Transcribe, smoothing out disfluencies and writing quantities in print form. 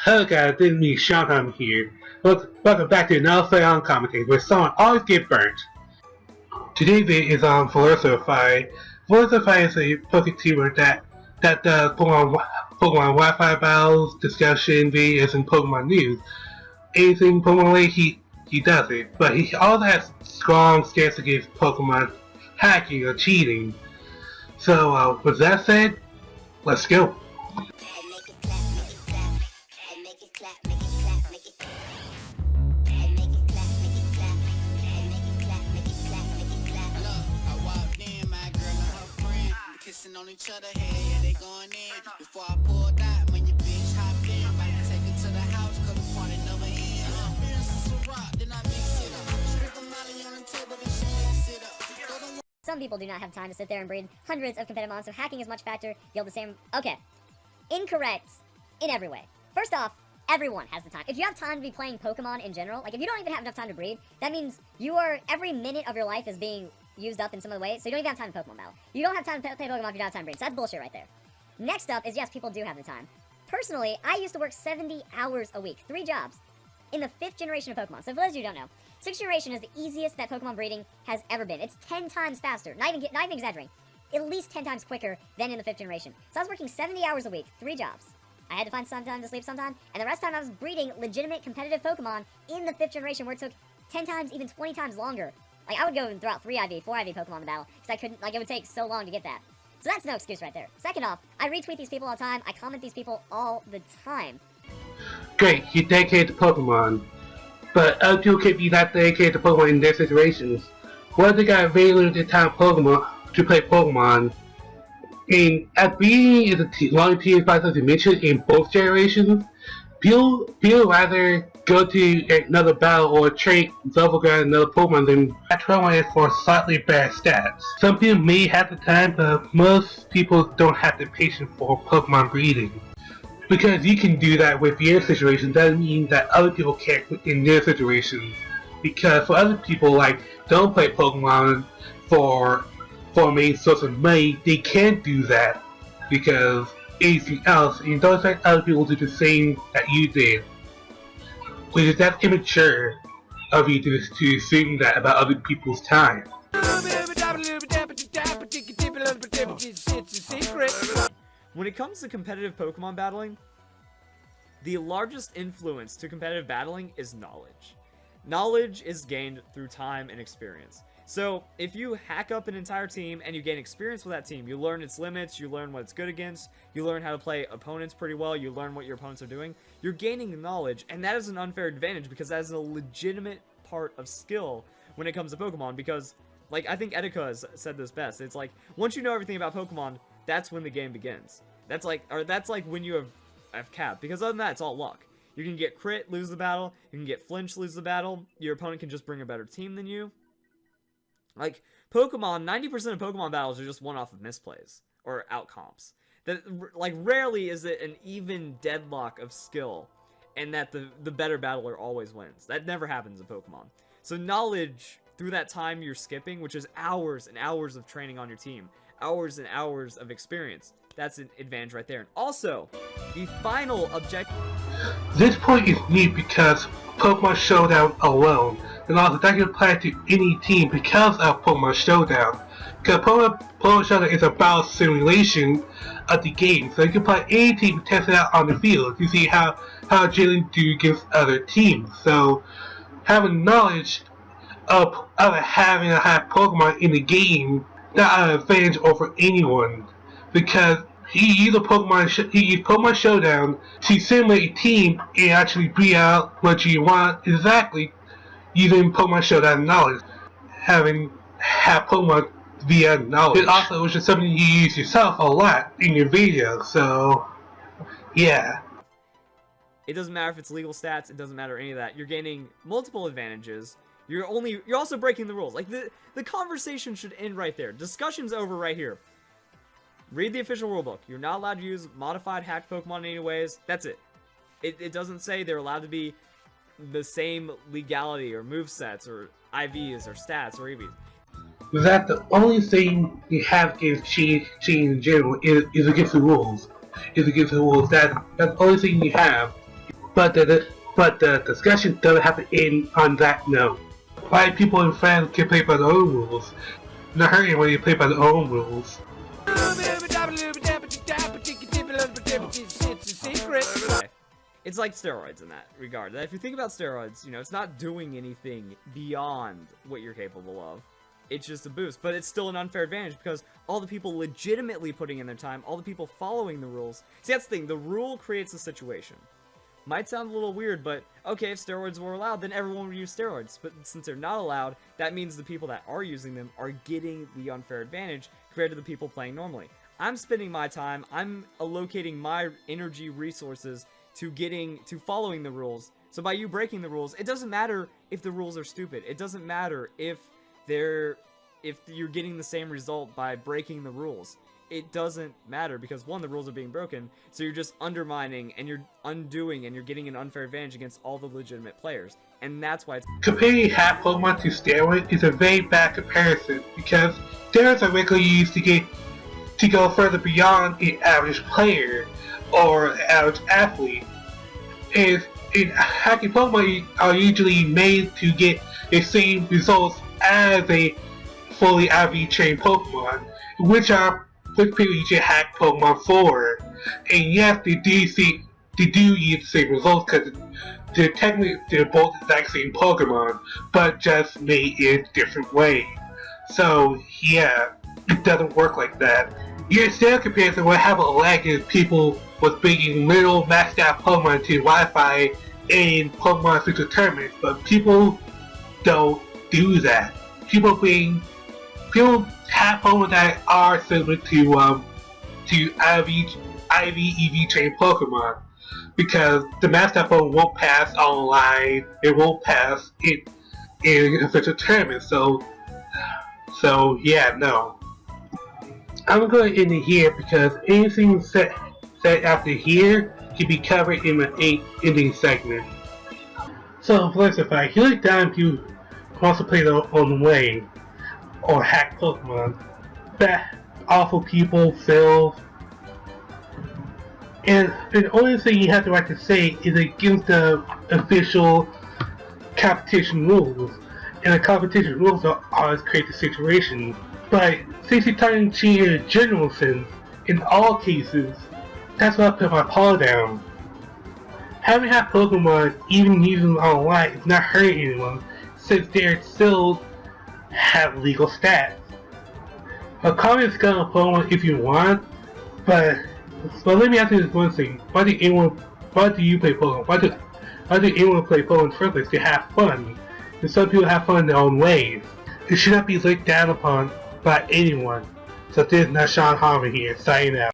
Hello guys, this is me, Sean. I'm here. Welcome back to another Flareon commentary where someone always get burnt. Today's video is on Verlisify. Verlisify is a poketuber that does Pokemon Wi-Fi battles, discussion videos, and Pokemon news. Anything Pokemon related, he does it. But he also has strong stance against Pokemon hacking or cheating. So with that said, let's go. On each other head, yeah, they going in. Before I pulled out, when your bitch hopped in, might take it to the house, cause the party never ends. This is a rock, then I mix it up. Strip a molly on the table, then she sit up. Some people do not have time to sit there and breed hundreds of competitive mons, so hacking is much faster, yield the same. Okay. Incorrect in every way. First off, everyone has the time. If you have time to be playing Pokemon in general, like if you don't even have enough time to breed, that means every minute of your life is being used up in some of the ways, so you don't even have time to Pokemon battle. You don't have time to play Pokemon if you don't have time to breed, so that's bullshit right there. Next up is, yes, people do have the time. Personally, I used to work 70 hours a week, 3 jobs, in the 5th generation of Pokemon. So for those of you who don't know, 6th generation is the easiest that Pokemon breeding has ever been. It's 10 times faster, not even exaggerating, at least 10 times quicker than in the 5th generation. So I was working 70 hours a week, 3 jobs. I had to find some time to sleep sometime, and the rest of the time I was breeding legitimate competitive Pokemon in the 5th generation where it took 10 times, even 20 times longer. Like, I would go and throw out 3 IV, 4 IV Pokemon in the battle, because I couldn't, like, it would take so long to get that. So that's no excuse right there. Second off, I retweet these people all the time, I comment these people all the time. Great, you're dedicated to Pokemon. But other people can't be that dedicated to Pokemon in their situations. What if they got very limited time to play Pokemon? And as being is a long tedious process you mentioned in both generations, people rather go to another battle or trade level ground another Pokemon than try for slightly bad stats. Some people may have the time, but most people don't have the patience for Pokemon breeding. Because you can do that with your situation doesn't mean that other people can't in their situations. Because for other people like don't play Pokemon for a main source of money, they can't do that because anything else, and don't expect other people to do the same that you did. Which is that's immature of you to assume that about other people's time. When it comes to competitive Pokemon battling, the largest influence to competitive battling is knowledge. Knowledge is gained through time and experience. So, if you hack up an entire team and you gain experience with that team, you learn its limits, you learn what it's good against, you learn how to play opponents pretty well, you learn what your opponents are doing, you're gaining knowledge, and that is an unfair advantage because that is a legitimate part of skill when it comes to Pokemon, because, like, I think Etika has said this best, it's like, once you know everything about Pokemon, that's when the game begins. That's like when you have cap, because other than that, it's all luck. You can get crit, lose the battle, you can get flinch, lose the battle, your opponent can just bring a better team than you. Like, Pokemon, 90% of Pokemon battles are just one-off of misplays, or outcomps. That, like, rarely is it an even deadlock of skill, and that the better battler always wins. That never happens in Pokemon. So knowledge, through that time you're skipping, which is hours and hours of training on your team, hours and hours of experience, that's an advantage right there. And also, the final objective... This point is neat because Pokemon Showdown alone, and also that can apply to any team because of Pokemon Showdown. Because Pokemon Showdown is a battle simulation of the game, so you can play any team and test it out on the field to see how Jalen do against other teams. So having knowledge of having a high Pokemon in the game, not an advantage over anyone, because he used Pokemon Showdown to simulate a team and actually breed out what you want exactly using Pokemon Showdown knowledge. Have Pokemon via knowledge. It also was just something you use yourself a lot in your videos, so yeah. It doesn't matter if it's legal stats, it doesn't matter any of that. You're gaining multiple advantages. You're also breaking the rules. Like, the conversation should end right there. Discussion's over right here. Read the official rulebook. You're not allowed to use modified hacked Pokemon in any ways. That's it. It doesn't say they're allowed to be the same legality or movesets or IVs or stats or EVs. That the only thing you have against cheating in general is against the rules. That's the only thing you have. But the discussion doesn't have to end on that note. Why people and friends can play by their own rules. Not hurting when you play by their own rules. It's like steroids in that regard. If you think about steroids, you know, it's not doing anything beyond what you're capable of. It's just a boost, but it's still an unfair advantage because all the people legitimately putting in their time, all the people following the rules. See, that's the thing. The rule creates a situation. Might sound a little weird, but okay, if steroids were allowed, then everyone would use steroids. But since they're not allowed, that means the people that are using them are getting the unfair advantage compared to the people playing normally. I'm spending my time, I'm allocating my energy resources to following the rules. So by you breaking the rules, it doesn't matter if the rules are stupid. It doesn't matter if you're getting the same result by breaking the rules. It doesn't matter because one, the rules are being broken, so you're just undermining and you're undoing and you're getting an unfair advantage against all the legitimate players. And that's why it's comparing half Pokemon to steroids is a very bad comparison because steroids are regularly used to go further beyond an average player or an average athlete. Hacking Pokemon are usually made to get the same results as a fully IV trained Pokemon, which people usually hack Pokemon for. And yes, they do use the same results because they're both the exact same Pokemon, but just made in a different way. So yeah, it doesn't work like that. Your steroid comparison will have a lag if people was bringing little maxed out Pokemon to Wi-Fi in Pokemon Central tournaments, but people don't do that. People have Pokemon that are similar to IV EV trained Pokemon because the maxed out Pokemon won't pass online. It won't pass in official tournaments. So yeah, no. I'm going to end it here because anything said after here can be covered in my 8 ending segment. So, Verlisify, he looked down if you want to play their own way or hack Pokemon. Bad, awful people, fail. And the only thing you have the right to say is against the official competition rules. And the competition rules always create the situation. But since you're talking to your general sense, in all cases, that's why I put my paw down. Having half Pokemon, even using them online, is not hurting anyone, since they still have legal stats. A common skill of Pokemon if you want, but let me ask you this one thing: why do you play Pokemon? Why do anyone play Pokemon in the first place? To have fun. And some people have fun in their own ways. It should not be looked down upon by anyone. So this is not Sean Harvey here, signing out.